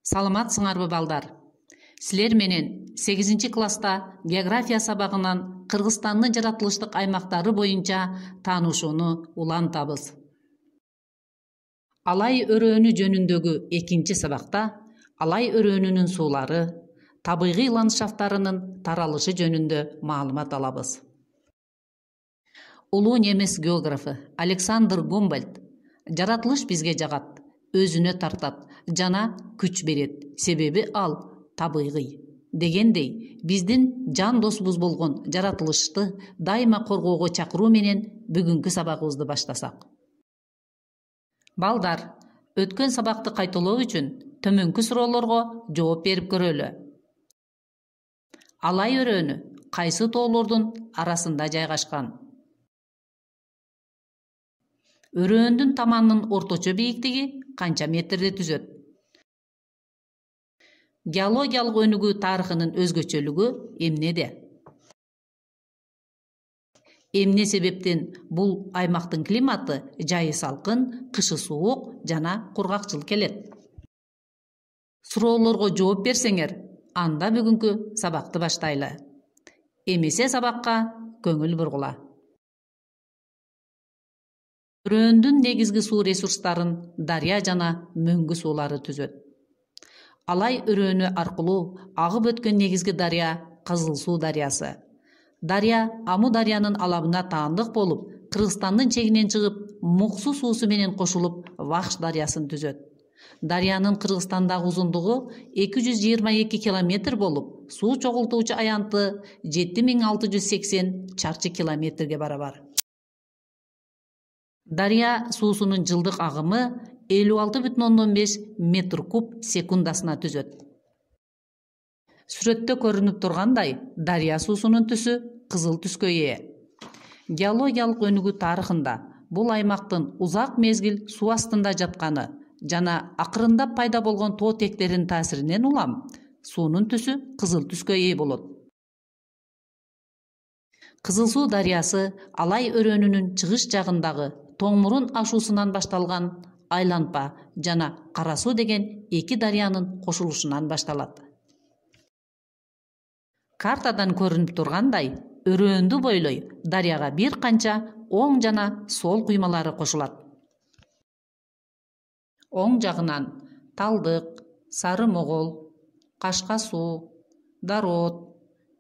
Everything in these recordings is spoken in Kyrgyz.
Саламатсыңарбы балдар? Силер менен 8 класста география сабагынан Кыргызстандын жаратылыштык аймактары боюнча таанышууну улантабыз. Алай өрөөнү жөнүндөгү 2 сабакта Алай өрөөнүнүн суулары, табигый ландшафттарынын таралышы жөнүндө маалымат алабыз. Улуу немис географы Александр Гумбольдт жаратылыш бизге жагат, өзүнө тартат жана күч берет, себеби ал табигый дегендей, биздин жан досубуз болгон жаратылышты дайыма коргоого чакыруу менен бүгүнкү сабагыбызды баштасак. Балдар, өткөн сабакты кайталоо үчүн төмөнкү суроолорго жооп берип көрөлү. Алай өрөөнү кайсы тоолордун арасында жайгашкан? Өрөөндүн таманынын орточо бийиктиги канча метрди түзөт? Геологиялык өнүгүү тарыхынын өзгөчөлүгү эмнеде? Эмне себептен бул аймактын климаты жайы салкын, кышы суук жана кургакчыл келет? Суроолорго жооп берсеңер, анда бүгүнкү сабакты баштайлы. Эмесе сабакка көңүл бургула. Өрөөндүн негизги суу ресурстарын дарыя жана мөңгү суулары түзөт. Алай өрөөнү аркылуу агып өткөн негизги дарыя Кызыл суу дарыясы. Дарыя Аму дарыянын алабына таандык болуп, Кыргызстандын чегинен чыгып, Муксу суусу менен кошулуп, Вахш дарыясын түзөт. Дарыянын Кыргызстандагы узундугу 222 километр болуп, суу чогултуучу аянты 7680 чарчы километрге барабар. Дарыя суусунун жылдык агымы 56,5 метр куб секундасына түзөт. Сүрөттө көрүнүп тургандай, дарыя суусунун түсү кызыл түскө ээ. Геологиялык өнүгүү тарыхында бул аймактын узак мезгил суу астында жатканы жана акырындап пайда болгон тоо тектеринин таасиринен улам суунун түсү кызыл түскө ээ болот. Кызыл суу дарыясы Алай өрөөнүнүн чыгыш жагындагы Тоңмурун ашуусунан башталган Айланпа жана Кара суу деген 2 дарыянын кошулушунан башталат. Картадан көрүнүп тургандай, өрөөндү бойлой дарыяга бир канча оң жана сол куймалары кошулат. Оң жагынан Талдык, Сары Могол, Кашка суу, Дароот,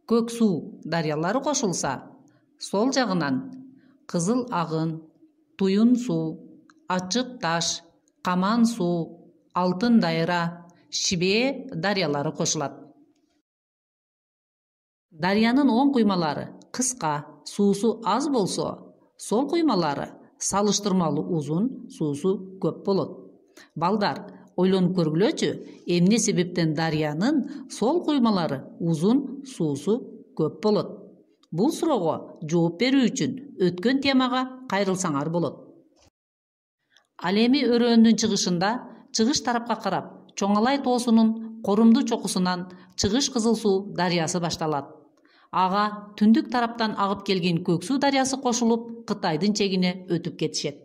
Көк суу дарыялары кошулса, сол жагынан Кызыл агын, Туюн суу, Ачык таш, Каман суу, Алтын дайра, Шибээ дарыялары кошулат. Дарыянын оң куймалары кыска, суусу аз болсо, сол куймалары салыштырмалуу узун, суусу көп болот. Балдар, ойлонуп көргүлөчү, эмне себептен дарыянын сол куймалары узун, суусу көп болот? Бул суроого жооп берүү үчүн өткөн темага кайрылсаңар болот. Ал эми өрөөндүн чыгышында, чыгыш тарапка карап, Чоңалай тоосунун корумдуу чокусунан Чыгыш Кызыл суу дарыясы башталат. Ага түндүк тараптан агып келген Көк суу дарыясы кошулуп, Кытайдын чегине өтүп кетишет.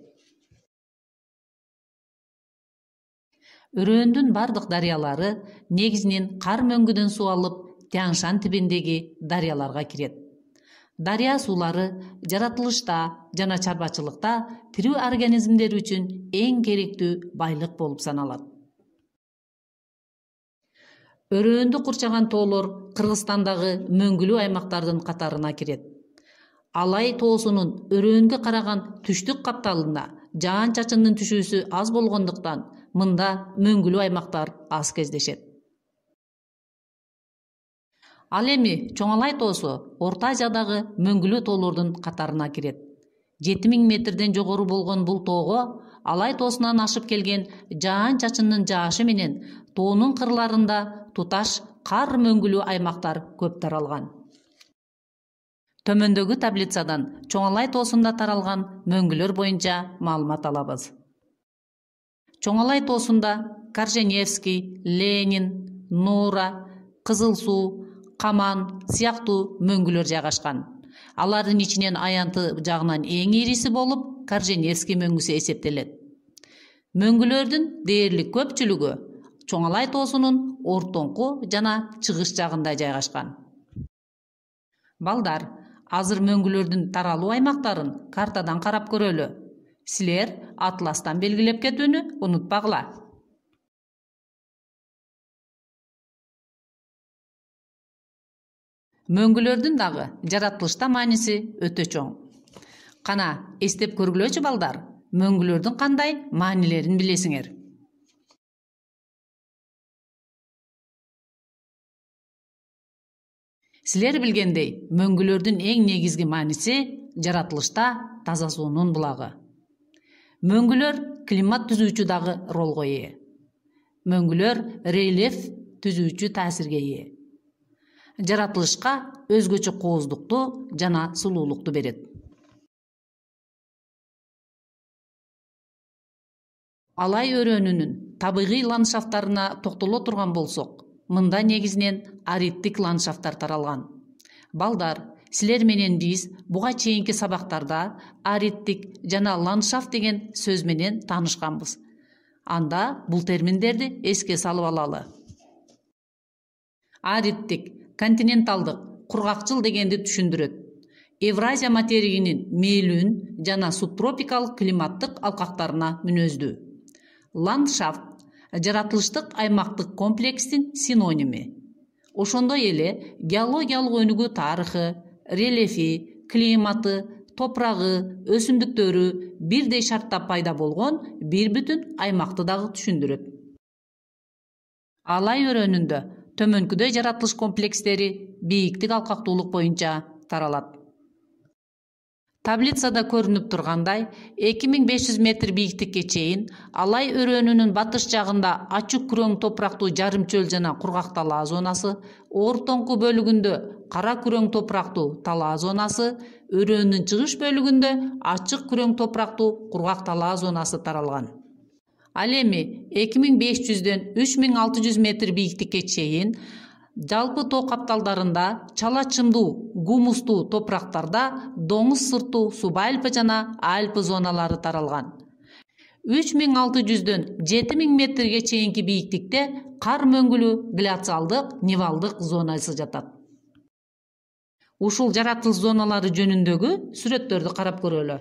Өрөөндүн бардык дарыялары негизинен кар мөңгүдөн суу алып, Тянь-Шань тибиндеги дарыяларга кирет. Дарыя суулары жаратылышта жана чарбачылыкта тирүү организмдер үчүн эң керектүү байлык болуп саналат. Өрөөндү курчаган тоолор Кыргызстандагы мөңгүлүү аймактардын катарына кирет. Алай тоосунун өрөөнгө караган түштүк капталында жаан-чачындын түшүүсү аз болгондуктан мында мөңгүлүү аймактар аз кездешет. Ал эми Чоңалай тоосу Орто Азиядагы мөңгүлүү тоолордун катарына кирет. 7000 метрден жогору болгон бул тоого Алай тоосунан ашып келген жаан-чачындын жаашы менен тоонун кырларында туташ кар мөңгүлүү аймактар көп таралган. Төмөндөгү таблицадан Чоңалай тоосунда таралган мөңгүлөр боюнча маалымат алабыз. Чоңалай тоосунда Корженевский, Ленин, Нура, Кызыл суу, Каман сыяктуу мөңгүлөр жайгашкан. Алардын ичинен аянты жагынан эң ириси болуп Корженевский мөңгүсү эсептелет. Мөңгүлөрдүн дээрлик көпчүлүгү Чоң Алай тоосунун ортоңку жана чыгыш жагында жайгашкан. Балдар, азыр мөңгүлөрдүн таралуу аймактарын картадан карап көрөлү. Силер атластан белгилеп кетүүнү унутпагыла. Мөңгүлөрдүн дагы жаратылышта мааниси өтө чоң. Кана эстеп көргүлөчү балдар, мөңгүлөрдүн кандай маанилерин билесиңер. Силер билгендей, мөңгүлөрдүн эң негизги мааниси жаратылышта таза суунун булагы. Мөңгүлөр климат түзүүчү дагы ролго ээ. Мөңгүлөр рельеф түзүүчү таасирге ээ. Жаратылышка өзгөчө кооздукту жана сулуулукту берет. Алай өрөөнүнүн табигый ландшафттарына токтоло турган болсок, мында негизинен аридтик ландшафттар таралган. Балдар, силер менен биз буга чейинки сабактарда аридтик жана ландшафт деген сөз менен таанышканбыз. Анда бул терминдерди эске салып алалы. Аридтик континенталдык, кургакчыл дегенди түшүндүрөт. Евразия материгинин мээлүүн жана субтропикалык климаттык алкактарына мүнөздүү. Ландшафт жаратылыштык аймактык комплекстин синоними. Ошондой эле геологиялык өнүгүү тарыхы, рельефи, климаты, топурагы, өсүмдүктөрү бирдей шартта пайда болгон бир бүтүн аймакты дагы түшүндүрөт. Алай өрөөнүндө төмөнкүдөй жаратылыш комплекстери бийиктик алкактуулук боюнча таралат. Таблицада көрүнүп тургандай, 2500 метр бийиктикке чейин Алай өрөөнүнүн батыш жагында ачык күрөң топурактуу жарым чөл жана кургак талаа зонасы, ортоңку бөлүгүндө кара күрөң топурактуу талаа зонасы, өрөөнүн чыгыш бөлүгүндө ачык күрөң топурактуу кургак талаа зонасы таралган. Ал эми 2500-дөн 3600 метр бийиктикке чейин жалпы тоо капталдарында чала чымдуу, гумустуу топурактарда доңуз сыртуу субальпы жана альпы зоналары таралган. 3600-дөн 7000 метрге чейинки бийиктикте кар мөңгүлүү гляциалдык, нивалдык зонасы жатат. Ушул жаратылыш зоналары жөнүндөгү сүрөттөрдү карап көрөлү.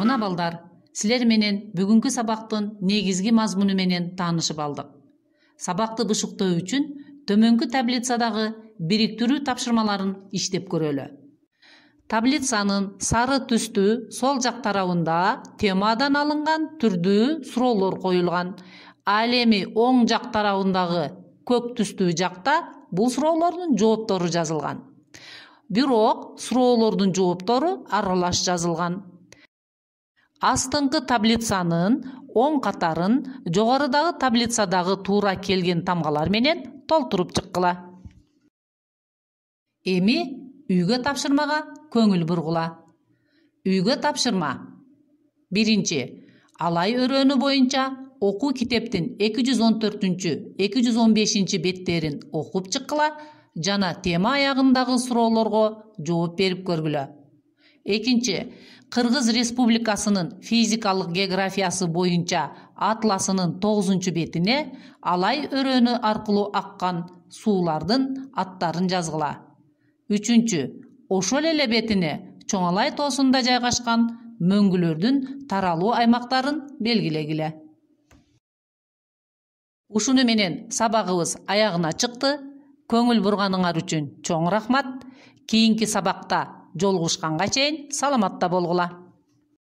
Мына балдар, силер менен бүгүнкү сабактын негизги мазмуну менен таанышып алдык. Сабакты бышыктоо үчүн төмөнкү таблицадагы бириктирүү тапшырмаларын иштеп көрөлү. Таблицанын сары түстүү сол жак тарабында темадан алынган түрдүү суроолор коюлган. Ал эми оң жак тарабындагы көк түстүү жакта бул суроолордун жооптору жазылган. Бирок суроолордун жооптору аралаш жазылган. Астыңкы таблицанын оң катарын жогорудагы таблицадагы туура келген тамгалар менен толтуруп чыккыла. Эми үйгө тапшырмага көңүл бургула. Үйгө тапшырма. 1. Алай өрөөнү боюнча окуу китептин 214-215 беттерин окуп чыккыла жана тема аягындагы суроолорго жооп берип көргүлө. 2. Кыргыз Республикасынын физикалык географиясы боюнча атласынын 9 бетине Алай өрөөнү аркылуу аккан суулардын аттарын жазгыла. 3. Ошол эле бетине Чоң Алай тоосунда жайгашкан мөңгүлөрдүн таралуу аймактарын белгилегиле. Ушуну менен сабагыбыз аягына чыкты. Көңіл бұрғаныңар үшін чоң рахмат. Кейінгі сабақта жолығышқанға чейин саламатта болгула.